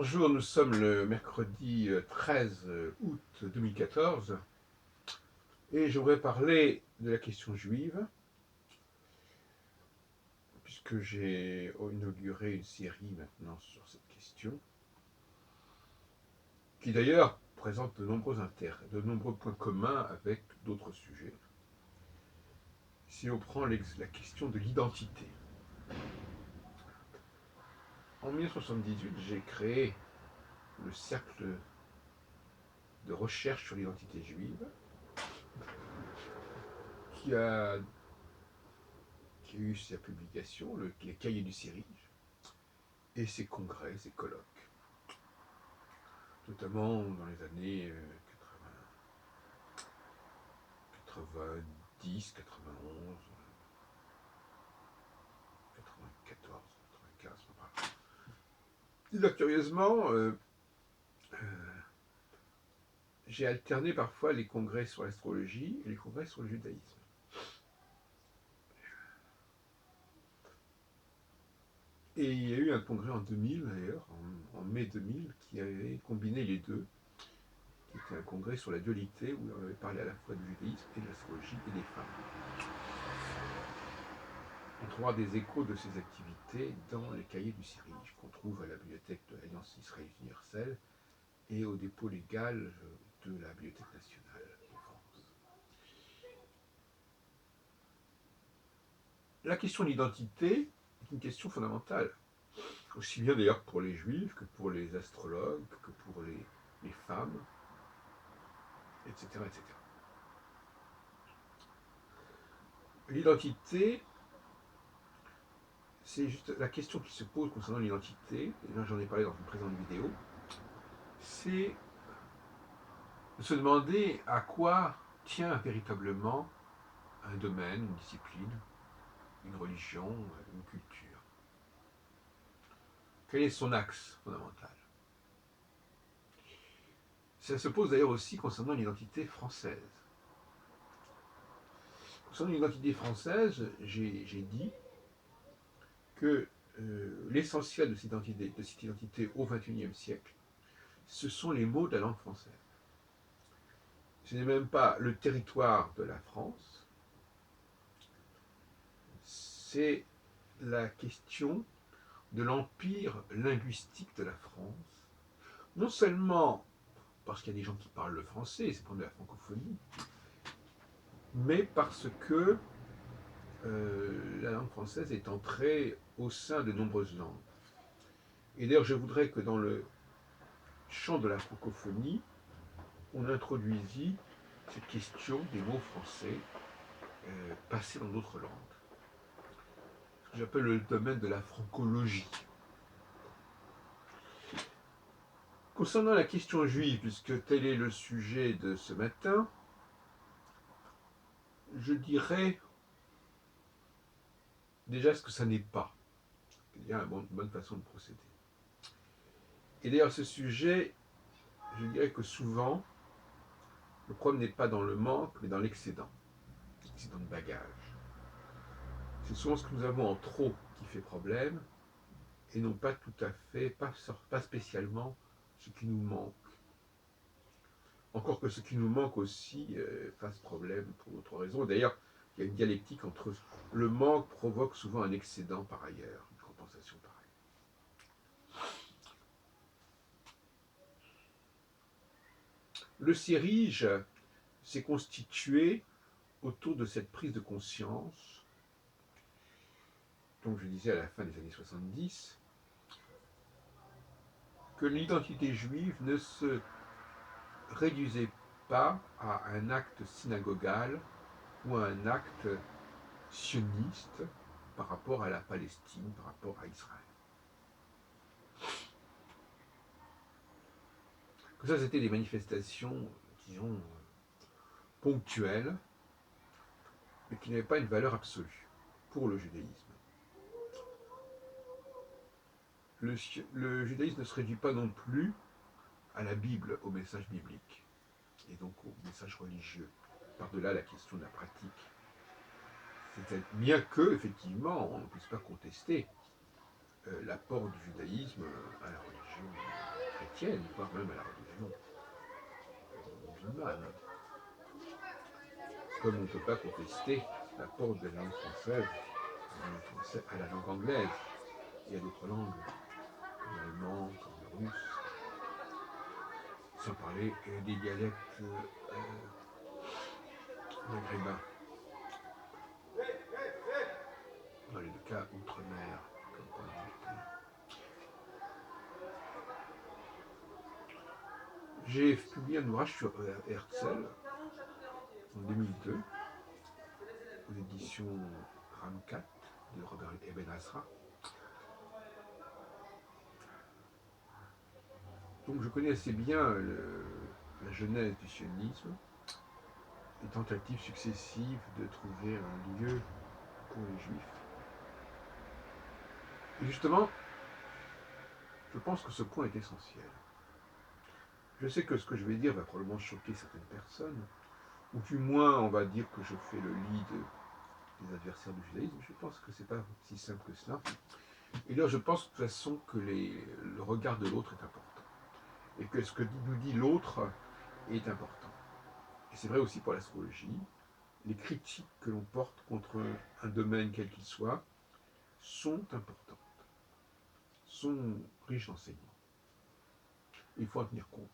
Bonjour, nous sommes le mercredi 13 août 2014 et je voudrais parler de la question juive puisque j'ai inauguré une série maintenant sur cette question qui d'ailleurs présente de nombreux intérêts, de nombreux points communs avec d'autres sujets. Si on prend la question de l'identité. En 1978, j'ai créé le cercle de recherche sur l'identité juive qui a eu sa publication, les cahiers du Cyrige, et ses congrès, ses colloques, notamment dans les années 90, 91, 94, 95. Et là, curieusement, j'ai alterné parfois les congrès sur l'astrologie et les congrès sur le judaïsme. Et il y a eu un congrès en 2000 d'ailleurs, en mai 2000, qui avait combiné les deux, qui était un congrès sur la dualité où on avait parlé à la fois du judaïsme et de l'astrologie et des femmes. On trouvera des échos de ces activités dans les cahiers du Cyrige qu'on trouve à la bibliothèque de l'Alliance israélite universelle et au dépôt légal de la Bibliothèque nationale de France. La question de l'identité est une question fondamentale, aussi bien d'ailleurs pour les juifs que pour les astrologues, que pour les femmes, etc., etc. L'identité, c'est juste la question qui se pose concernant l'identité, et là j'en ai parlé dans une précédente vidéo, c'est de se demander à quoi tient véritablement un domaine, une discipline, une religion, une culture. Quel est son axe fondamental? Ça se pose d'ailleurs aussi concernant l'identité française. Concernant l'identité française, j'ai dit que l'essentiel de cette identité au XXIe siècle, ce sont les mots de la langue française. Ce n'est même pas le territoire de la France, c'est la question de l'empire linguistique de la France, non seulement parce qu'il y a des gens qui parlent le français, c'est pour de la francophonie, mais parce que la langue française est entrée au sein de nombreuses langues. Et d'ailleurs, je voudrais que dans le champ de la francophonie, on introduisit cette question des mots français passés dans d'autres langues. Ce que j'appelle le domaine de la francologie. Concernant la question juive, puisque tel est le sujet de ce matin, je dirais déjà ce que ça n'est pas. Il y a une bonne façon de procéder. Et d'ailleurs, ce sujet, je dirais que souvent, le problème n'est pas dans le manque, mais dans l'excédent de bagage. C'est souvent ce que nous avons en trop qui fait problème, et non pas tout à fait, pas spécialement ce qui nous manque. Encore que ce qui nous manque aussi fasse problème pour d'autres raisons. D'ailleurs, il y a une dialectique entre le manque provoque souvent un excédent par ailleurs, une compensation par ailleurs. Le Cyrige s'est constitué autour de cette prise de conscience, donc je disais à la fin des années 70, que l'identité juive ne se réduisait pas à un acte synagogal ou à un acte sioniste par rapport à la Palestine, par rapport à Israël. Que ça, c'était des manifestations, disons, ponctuelles, mais qui n'avaient pas une valeur absolue pour le judaïsme. Le judaïsme ne se réduit pas non plus à la Bible, au message biblique, et donc au message religieux, par-delà la question de la pratique. Bien que, effectivement, on ne puisse pas contester l'apport du judaïsme à la religion chrétienne, voire même à la religion musulmane. Comme on ne peut pas contester l'apport de la langue française à la langue anglaise et à d'autres langues, comme l'allemand, comme le russe, sans parler des dialectes maghrébins, dans les deux cas outre-mer, comme pour l'Angleterre. J'ai publié un ouvrage sur Herzl en 2002, aux éditions Ramkat de Robert Eben Asra. Donc je connais assez bien la genèse du sionisme, les tentatives successives de trouver un lieu pour les juifs. Et justement, je pense que ce point est essentiel. Je sais que ce que je vais dire va probablement choquer certaines personnes, ou du moins on va dire que je fais le lit des adversaires du judaïsme. Je pense que c'est pas si simple que cela. Et là, je pense de toute façon que le regard de l'autre est important. Et que ce que nous dit l'autre est important. Et c'est vrai aussi pour l'astrologie. Les critiques que l'on porte contre un domaine quel qu'il soit sont importantes, sont riches d'enseignements. Il faut en tenir compte.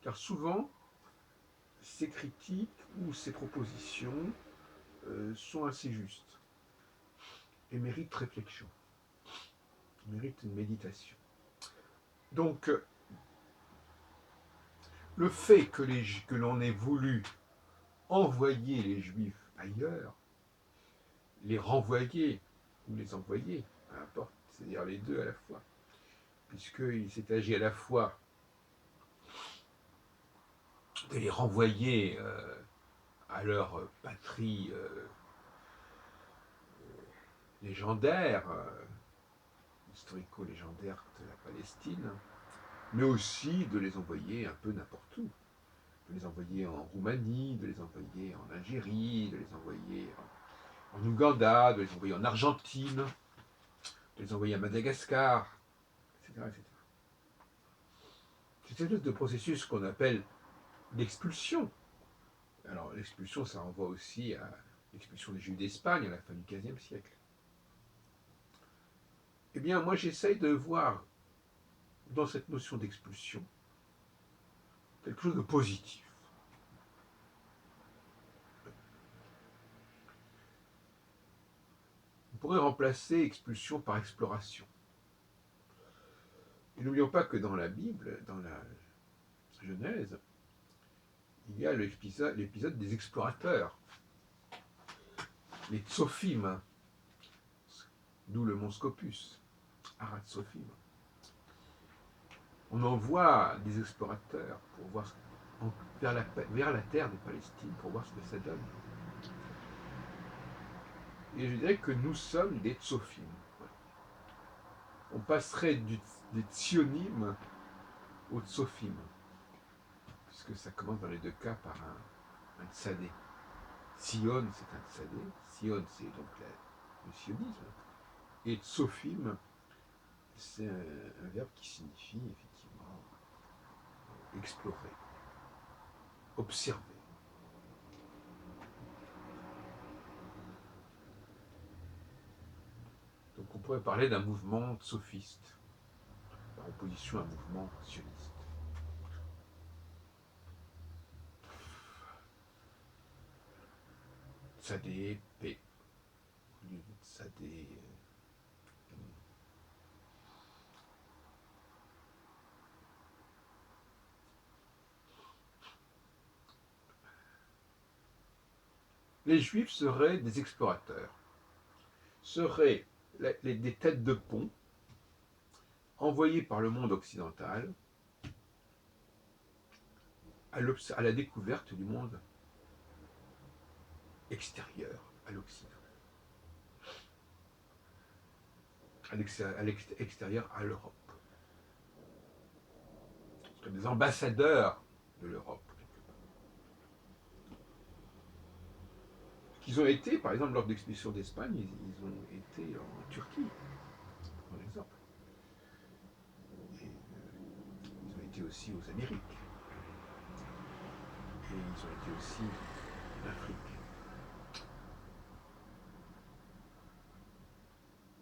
Car souvent, ces critiques ou ces propositions sont assez justes et méritent réflexion, méritent une méditation. Donc, le fait que l'on ait voulu envoyer les Juifs ailleurs, les renvoyer ou les envoyer, peu importe, c'est-à-dire les deux à la fois, puisqu'il s'est agi à la fois de les renvoyer à leur patrie légendaire, historico-légendaire de la Palestine, mais aussi de les envoyer un peu n'importe où, de les envoyer en Roumanie, de les envoyer en Algérie, de les envoyer en Ouganda, de les envoyer en Argentine, de les envoyer à Madagascar, etc. etc. C'est une espèce de processus qu'on appelle l'expulsion. Alors l'expulsion, ça renvoie aussi à l'expulsion des Juifs d'Espagne à la fin du XVe siècle. Eh bien, moi j'essaye de voir dans cette notion d'expulsion quelque chose de positif. On pourrait remplacer expulsion par exploration. Et n'oublions pas que dans la Bible, dans la Genèse, il y a l'épisode des explorateurs, les Tsophim, d'où le mont Scopus, Arad Tsophim. On envoie des explorateurs pour voir vers la terre de Palestine, pour voir ce que ça donne. Et je dirais que nous sommes des Tsophim. On passerait des Tzionim au Tsophim, puisque ça commence dans les deux cas par un tsadé. Sion, c'est un tsadé. Sion, c'est donc le sionisme. Et Tsophim, c'est un verbe qui signifie effectivement explorer, observer. Donc on pourrait parler d'un mouvement sophiste, en opposition à un mouvement sioniste. Tsadé, P. Au lieu de Tsadé. Les Juifs seraient des explorateurs, seraient des têtes de pont envoyées par le monde occidental à la découverte du monde extérieur à l'Occident, à l'extérieur à l'Europe. Ce seraient des ambassadeurs de l'Europe. Qu'ils ont été, par exemple, lors de l'expédition d'Espagne, ils ont été en Turquie, par exemple. Et, ils aussi aux Amériques. Et ils ont été aussi en Afrique.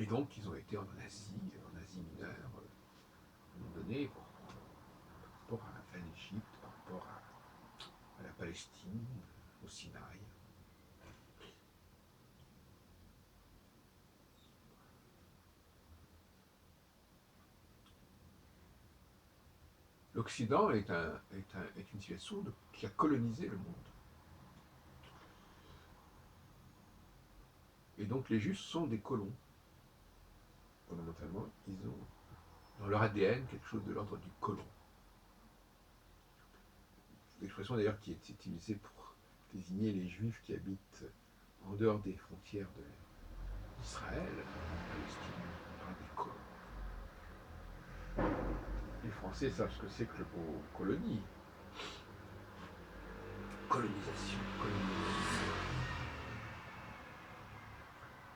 Et donc, ils ont été en Asie mineure, à un moment donné, par rapport à l'Égypte, par rapport à la Palestine, au Sinaï. L'Occident est une civilisation qui a colonisé le monde. Et donc les Juifs sont des colons. Fondamentalement, ils ont dans leur ADN quelque chose de l'ordre du colon. C'est une expression d'ailleurs qui est utilisée pour désigner les Juifs qui habitent en dehors des frontières d'Israël, en Palestine, on parle des colons. Les Français savent ce que c'est que le mot colonie. Colonisation.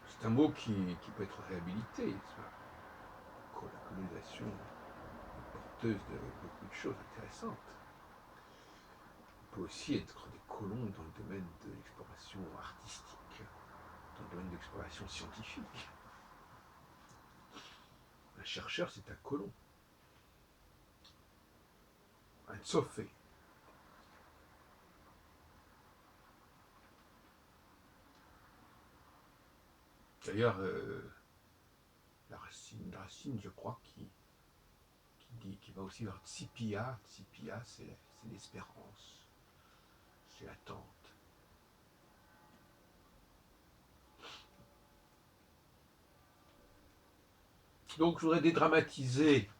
C'est un mot qui peut être réhabilité. La colonisation est porteuse de beaucoup de choses intéressantes. On peut aussi être des colons dans le domaine de l'exploration artistique, dans le domaine de l'exploration scientifique. Un chercheur, c'est un colon. Un tsofé. D'ailleurs, la racine, je crois, qui va aussi vers Tsipia. Tsipia, c'est l'espérance, c'est l'attente. Donc, je voudrais dédramatiser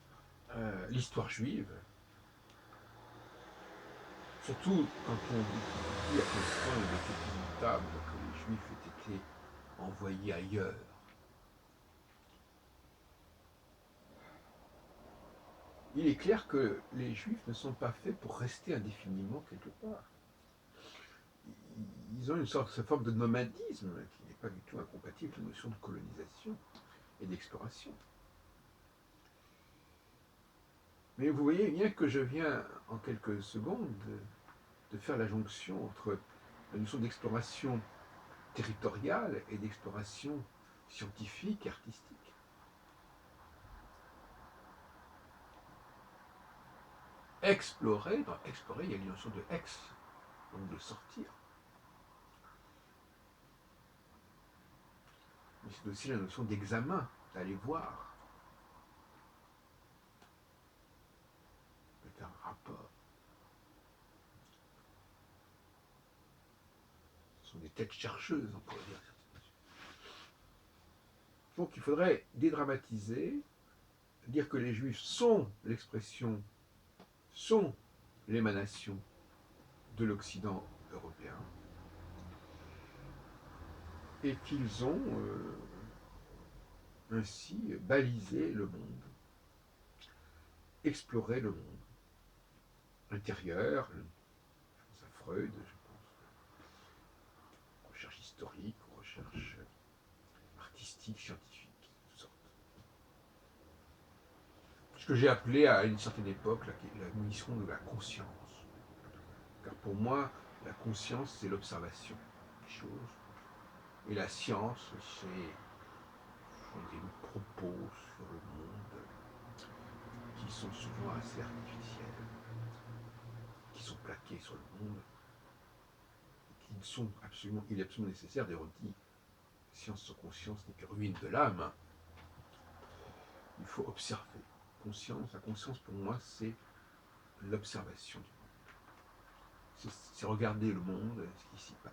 l'histoire juive, surtout quand on dit à quel point il était inévitable que les Juifs aient été envoyés ailleurs. Il est clair que les Juifs ne sont pas faits pour rester indéfiniment quelque part. Ils ont une forme de nomadisme qui n'est pas du tout incompatible avec la notion de colonisation et d'exploration. Mais vous voyez bien que je viens en quelques secondes de faire la jonction entre la notion d'exploration territoriale et d'exploration scientifique et artistique. Explorer, dans explorer, il y a une notion de ex, donc de sortir. Mais c'est aussi la notion d'examen, d'aller voir, de faire un rapport. Ce sont des têtes chercheuses, on pourrait dire. Donc il faudrait dédramatiser, dire que les Juifs sont l'expression, sont l'émanation de l'Occident européen, et qu'ils ont ainsi balisé le monde, exploré le monde intérieur, je pense à Freud, je pense aux recherches historiques, aux recherches artistiques, scientifiques, toutes sortes. Ce que j'ai appelé à une certaine époque la mission de la conscience. Car pour moi, la conscience, c'est l'observation des choses. Et la science, c'est des propos sur le monde qui sont souvent assez artificiels, qui sont plaqués sur le monde, et qui sont absolument, il est absolument nécessaire, d'ailleurs on dit, science sans conscience n'est que ruine de l'âme. Il faut observer. La conscience pour moi, c'est l'observation du monde. C'est regarder le monde, ce qui s'y passe.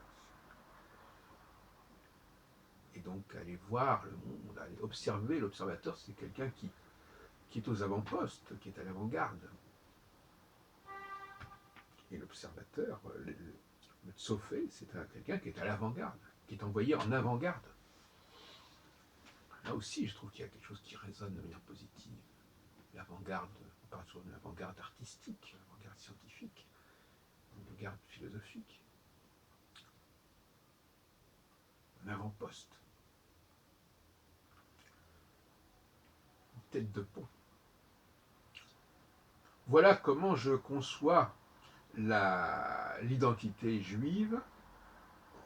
Et donc aller voir le monde, aller observer. L'observateur, c'est quelqu'un qui est aux avant-postes, qui est à l'avant-garde. Et l'observateur, le tsofé, c'est quelqu'un qui est à l'avant-garde, qui est envoyé en avant-garde. Là aussi, je trouve qu'il y a quelque chose qui résonne de manière positive. L'avant-garde, on parle souvent de l'avant-garde artistique, l'avant-garde scientifique, l'avant-garde philosophique. Un avant-poste. Une tête de pont. Voilà comment je conçois l'identité juive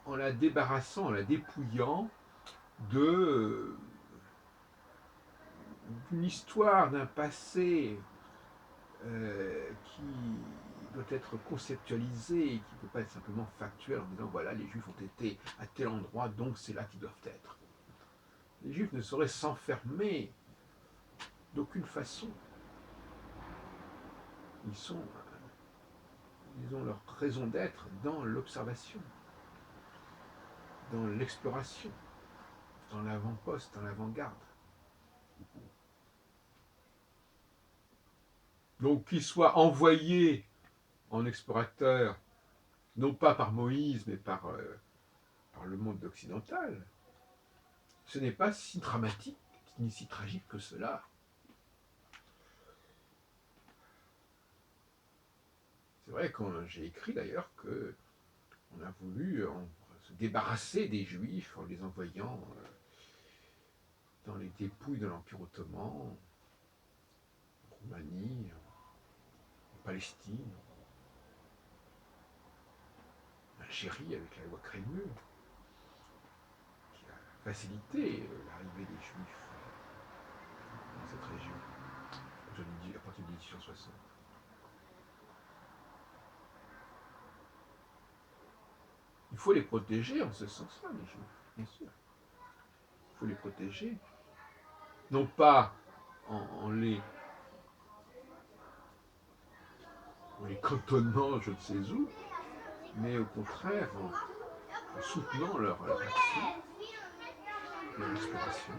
en la débarrassant, en la dépouillant de d'une histoire, d'un passé qui doit être conceptualisé et qui ne peut pas être simplement factuel en disant voilà, les Juifs ont été à tel endroit, donc c'est là qu'ils doivent être. Les Juifs ne sauraient s'enfermer d'aucune façon. Ils ont leur raison d'être dans l'observation, dans l'exploration, dans l'avant-poste, dans l'avant-garde. Donc qu'ils soient envoyés en explorateurs, non pas par Moïse, mais par le monde occidental, ce n'est pas si dramatique ni si tragique que cela. C'est vrai quand j'ai écrit d'ailleurs qu'on a voulu se débarrasser des Juifs en les envoyant dans les dépouilles de l'Empire ottoman, en Roumanie, en Palestine, en Algérie avec la loi Crémieux, qui a facilité l'arrivée des Juifs dans cette région, à partir de 1860. Il faut les protéger en ce sens-là, les Juifs, bien sûr. Il faut les protéger, non pas en les cantonnant je ne sais où, mais au contraire en soutenant leur action, leur exploration,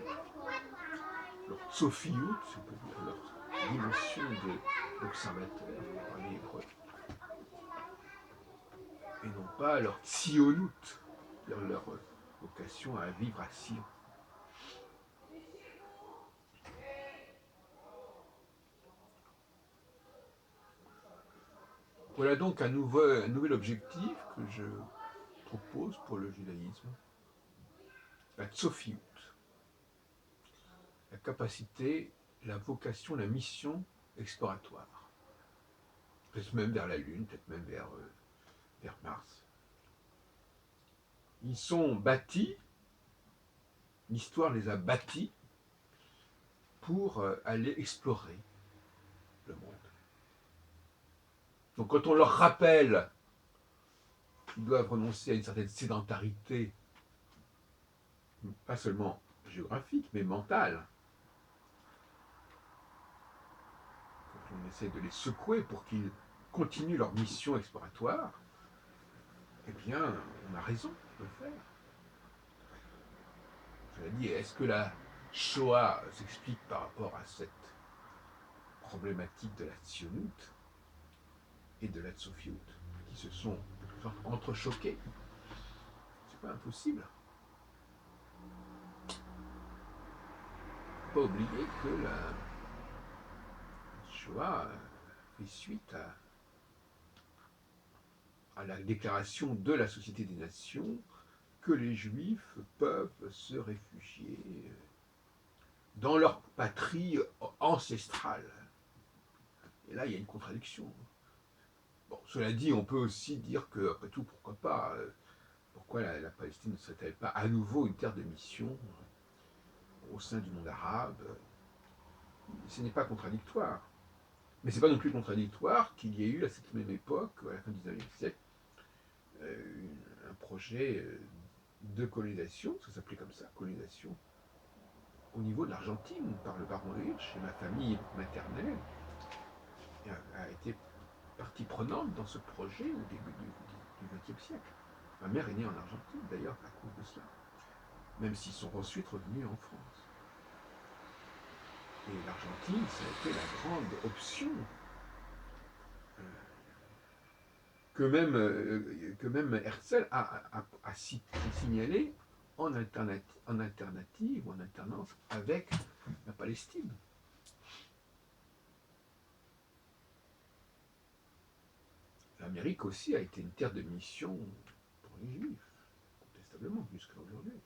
leur tsofiout, si on peut dire, leur dimension d'observateur, pour parler hébreu, et non pas leur tzionout, c'est-à-dire leur vocation à vivre à Sion. Voilà donc un nouvel objectif que je propose pour le judaïsme, la tsofiout, la capacité, la vocation, la mission exploratoire. Peut-être même vers la Lune, peut-être même vers Mars. Ils sont bâtis, l'histoire les a bâtis pour aller explorer le monde. Donc quand on leur rappelle qu'ils doivent renoncer à une certaine sédentarité, pas seulement géographique, mais mentale, quand on essaie de les secouer pour qu'ils continuent leur mission exploratoire, eh bien, on a raison de le faire. Je l'ai dit, est-ce que la Shoah s'explique par rapport à cette problématique de la tzionout et de la tsofiout, qui se sont en quelque sorte entrechoqués? C'est pas impossible. Il ne faut pas oublier que la Shoah fait suite à la déclaration de la Société des Nations que les Juifs peuvent se réfugier dans leur patrie ancestrale. Et là, il y a une contradiction. Bon, cela dit, on peut aussi dire que, après tout, pourquoi pas, pourquoi la Palestine ne serait-elle pas à nouveau une terre de mission au sein du monde arabe? Ce n'est pas contradictoire. Mais ce n'est pas non plus contradictoire qu'il y ait eu à cette même époque, à la fin du XIXe siècle, un projet de colonisation, ça s'appelait comme ça, colonisation, au niveau de l'Argentine, par le baron Hirsch, et ma famille maternelle a été partie prenante dans ce projet au début du XXe siècle. Ma mère est née en Argentine, d'ailleurs, à cause de cela, même s'ils sont ensuite revenus en France. Et l'Argentine, ça a été la grande option que même Herzl a signalé en alternative ou en alternance avec la Palestine. L'Amérique aussi a été une terre de mission pour les Juifs, incontestablement, jusqu'à aujourd'hui.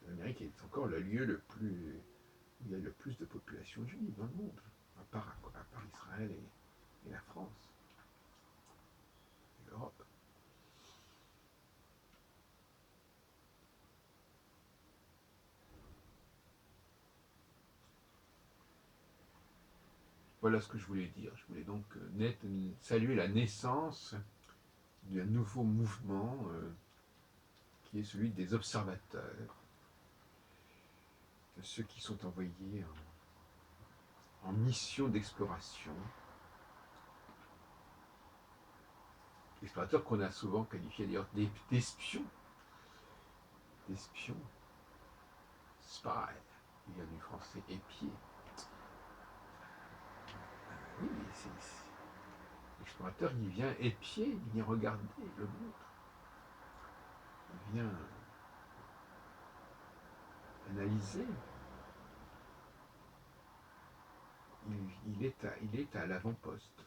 L'Amérique est encore le lieu où il y a le plus de population juive dans le monde, à part Israël et la France et l'Europe. Voilà ce que je voulais dire. Je voulais donc saluer la naissance d'un nouveau mouvement qui est celui des observateurs, de ceux qui sont envoyés en mission d'exploration. Explorateurs qu'on a souvent qualifiés d'ailleurs d'espions. D'espions. Spy, il vient du français épier. Oui, l'explorateur, il vient épier, il vient regarder le monde. Il vient analyser. Il est à l'avant-poste.